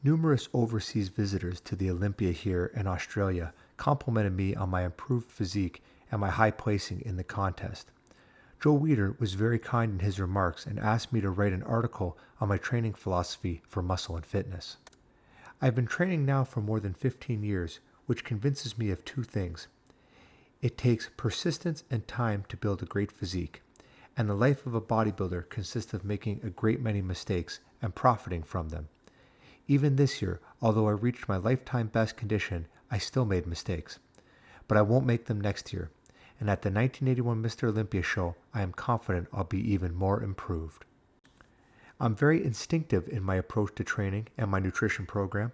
Numerous overseas visitors to the Olympia here in Australia complimented me on my improved physique and my high placing in the contest. Joe Weider was very kind in his remarks and asked me to write an article on my training philosophy for muscle and fitness. I've been training now for more than 15 years, which convinces me of two things. It takes persistence and time to build a great physique, and the life of a bodybuilder consists of making a great many mistakes and profiting from them. Even this year, although I reached my lifetime best condition, I still made mistakes. But I won't make them next year, and at the 1981 Mr. Olympia show, I am confident I'll be even more improved. I'm very instinctive in my approach to training and my nutrition program.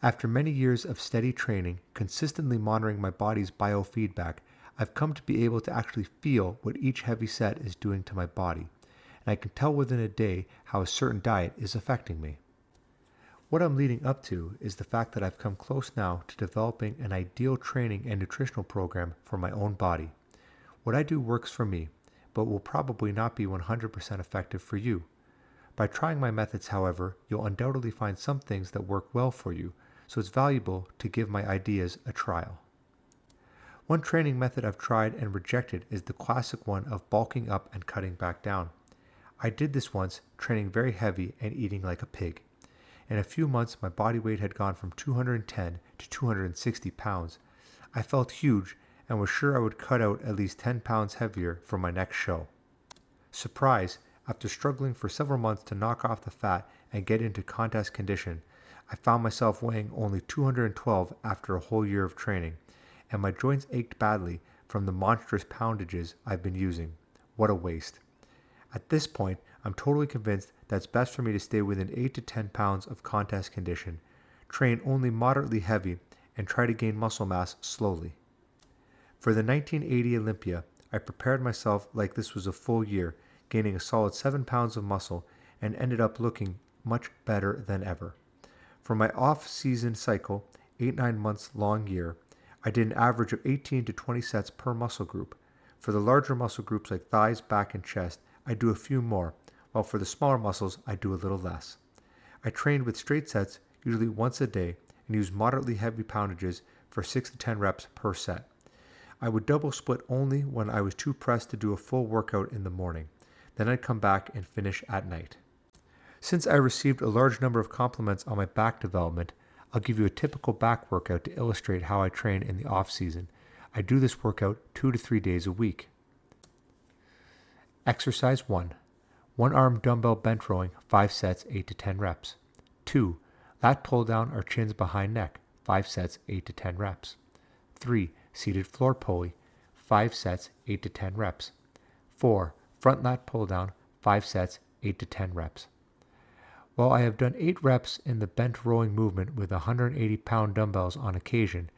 After many years of steady training, consistently monitoring my body's biofeedback, I've come to be able to actually feel what each heavy set is doing to my body, and I can tell within a day how a certain diet is affecting me. What I'm leading up to is the fact that I've come close now to developing an ideal training and nutritional program for my own body. What I do works for me, but will probably not be 100% effective for you. By trying my methods, however, you'll undoubtedly find some things that work well for you, so it's valuable to give my ideas a trial. One training method I've tried and rejected is the classic one of bulking up and cutting back down. I did this once, training very heavy and eating like a pig. In a few months, my body weight had gone from 210 to 260 pounds. I felt huge and was sure I would cut out at least 10 pounds heavier for my next show. Surprise, after struggling for several months to knock off the fat and get into contest condition, I found myself weighing only 212 after a whole year of training, and my joints ached badly from the monstrous poundages I've been using. What a waste. At this point, I'm totally convinced that it's best for me to stay within 8 to 10 pounds of contest condition, train only moderately heavy, and try to gain muscle mass slowly. For the 1980 Olympia, I prepared myself like this was a full year, gaining a solid 7 pounds of muscle, and ended up looking much better than ever. For my off-season cycle, 8-9 months long year, I did an average of 18 to 20 sets per muscle group. For the larger muscle groups like thighs, back, and chest, I do a few more, while for the smaller muscles, I do a little less. I trained with straight sets, usually once a day, and used moderately heavy poundages for 6 to 10 reps per set. I would double split only when I was too pressed to do a full workout in the morning. Then I'd come back and finish at night. Since I received a large number of compliments on my back development, I'll give you a typical back workout to illustrate how I train in the off season. I do this workout 2 to 3 days a week. Exercise 1. One arm dumbbell bench rowing, 5 sets, 8 to 10 reps. 2. Lat pull down or chins behind neck, 5 sets, 8 to 10 reps. 3. Seated floor pulley, 5 sets, 8 to 10 reps. 4. Front lat pull down, 5 sets, 8 to 10 reps. While I have done 8 reps in the bench rowing movement with 180-pound dumbbells on occasion,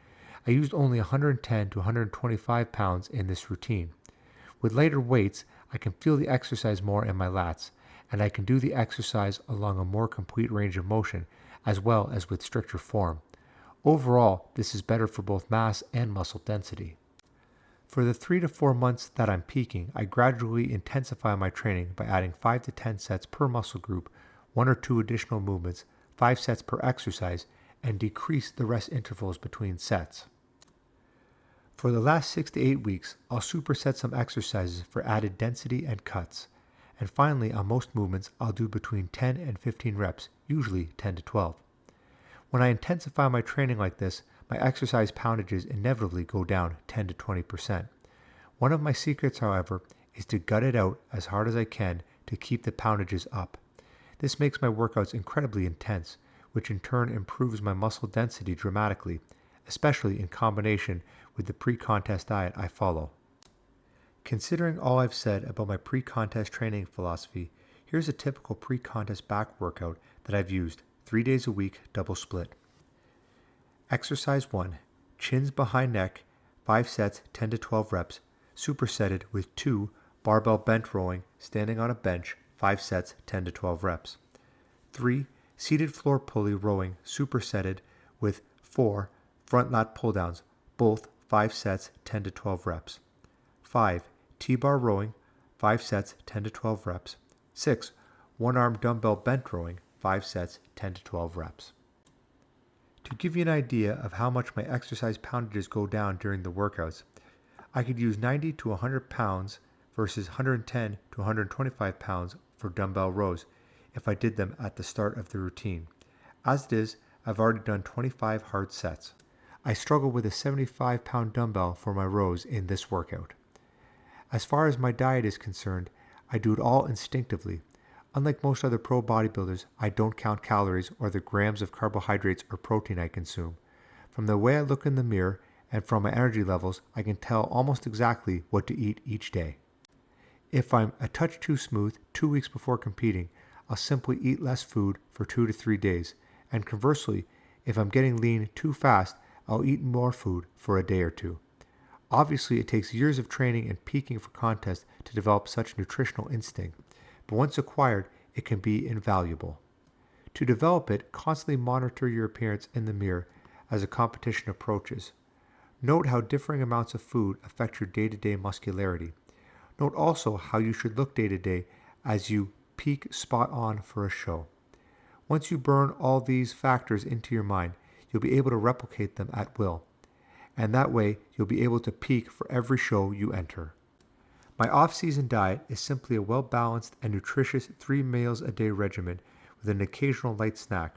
I used only 110 to 125 pounds in this routine. With lighter weights, I can feel the exercise more in my lats, and I can do the exercise along a more complete range of motion, as well as with stricter form. Overall, this is better for both mass and muscle density. For the 3 to 4 months that I'm peaking, I gradually intensify my training by adding 5 to 10 sets per muscle group, 1 or 2 additional movements, 5 sets per exercise, and decrease the rest intervals between sets. For the last 6 to 8 weeks, I'll superset some exercises for added density and cuts. And finally, on most movements, I'll do between 10 and 15 reps, usually 10 to 12. When I intensify my training like this, my exercise poundages inevitably go down 10 to 20%. One of my secrets, however, is to gut it out as hard as I can to keep the poundages up. This makes my workouts incredibly intense, which in turn improves my muscle density dramatically, especially in combination with the pre-contest diet I follow. Considering all I've said about my pre-contest training philosophy, here's a typical pre-contest back workout that I've used 3 days a week, double split. Exercise 1. Chins behind neck, 5 sets, 10 to 12 reps, supersetted with 2 barbell bench rowing, standing on a bench, 5 sets, 10 to 12 reps. 3. Seated floor pulley rowing, supersetted with 4 front lat pull downs, both 5 sets, 10 to 12 reps. 5. T-bar rowing, 5 sets, 10 to 12 reps. 6. One arm dumbbell bench rowing, 5 sets, 10 to 12 reps. To give you an idea of how much my exercise poundages go down during the workouts, I could use 90 to 100 pounds versus 110 to 125 pounds for dumbbell rows if I did them at the start of the routine. As it is, I've already done 25 hard sets. I struggle with a 75-pound dumbbell for my rows in this workout. As far as my diet is concerned, I do it all instinctively. Unlike most other pro bodybuilders, I don't count calories or the grams of carbohydrates or protein I consume. From the way I look in the mirror and from my energy levels, I can tell almost exactly what to eat each day. If I'm a touch too smooth 2 weeks before competing, I'll simply eat less food for 2 to 3 days. And conversely, if I'm getting lean too fast, I'll eat more food for a day or two. Obviously, it takes years of training and peaking for contests to develop such nutritional instinct, but once acquired, it can be invaluable. To develop it, constantly monitor your appearance in the mirror as a competition approaches. Note how differing amounts of food affect your day-to-day muscularity. Note also how you should look day-to-day as you peak spot on for a show. Once you burn all these factors into your mind, you'll be able to replicate them at will. And that way, you'll be able to peak for every show you enter. My off-season diet is simply a well-balanced and nutritious 3 meals a day regimen with an occasional light snack.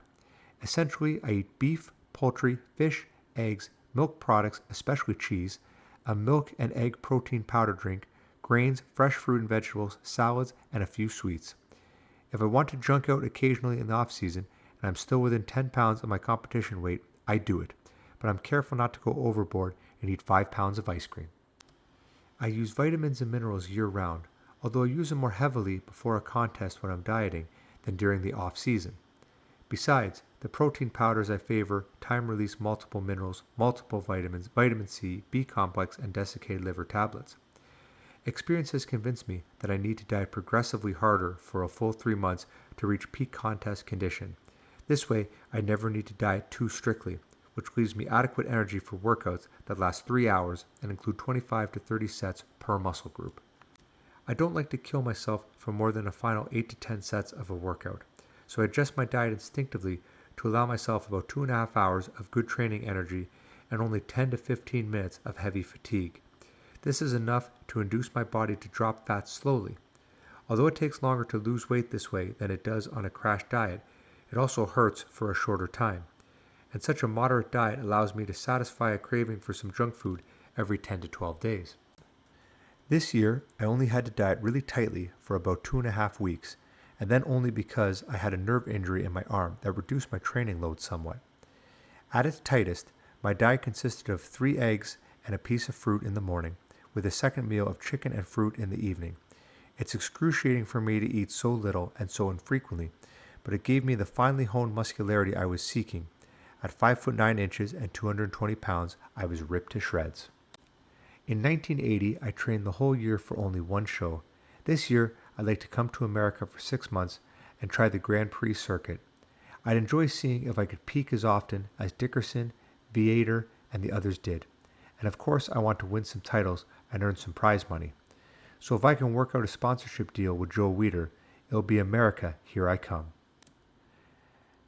Essentially, I eat beef, poultry, fish, eggs, milk products, especially cheese, a milk and egg protein powder drink, grains, fresh fruit and vegetables, salads, and a few sweets. If I want to junk out occasionally in the off-season and I'm still within 10 pounds of my competition weight, I do it, but I'm careful not to go overboard and eat 5 pounds of ice cream. I use vitamins and minerals year-round, although I use them more heavily before a contest when I'm dieting than during the off-season. Besides, the protein powders I favor time-release multiple minerals, multiple vitamins, vitamin C, B complex, and desiccated liver tablets. Experience has convinced me that I need to diet progressively harder for a full 3 months to reach peak contest condition. This way, I never need to diet too strictly, which leaves me adequate energy for workouts that last 3 hours and include 25 to 30 sets per muscle group. I don't like to kill myself for more than a final 8 to 10 sets of a workout, so I adjust my diet instinctively to allow myself about 2.5 hours of good training energy and only 10 to 15 minutes of heavy fatigue. This is enough to induce my body to drop fat slowly. Although it takes longer to lose weight this way than it does on a crash diet, it also hurts for a shorter time. And such a moderate diet allows me to satisfy a craving for some junk food every 10 to 12 days. This year, I only had to diet really tightly for about 2.5 weeks, and then only because I had a nerve injury in my arm that reduced my training load somewhat. At its tightest, my diet consisted of 3 eggs and a piece of fruit in the morning, with a second meal of chicken and fruit in the evening. It's excruciating for me to eat so little and so infrequently, but it gave me the finely honed muscularity I was seeking. At 5 foot 9 inches and 220 pounds, I was ripped to shreds. In 1980, I trained the whole year for only one show. This year, I'd like to come to America for 6 months and try the Grand Prix circuit. I'd enjoy seeing if I could peak as often as Dickerson, Viator, and the others did. And of course, I want to win some titles and earn some prize money. So if I can work out a sponsorship deal with Joe Weider, it'll be America, here I come.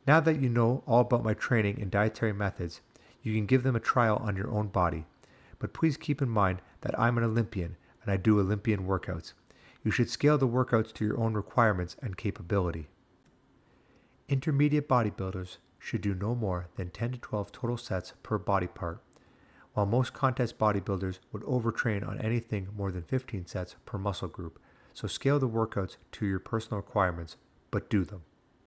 Now that you know all about my training and dietary methods, you can give them a trial on your own body. But please keep in mind that I'm an Olympian and I do Olympian workouts. You should scale the workouts to your own requirements and capability. Intermediate bodybuilders should do no more than 10 to 12 total sets per body part, while most contest bodybuilders would overtrain on anything more than 15 sets per muscle group. So scale the workouts to your personal requirements, but do them.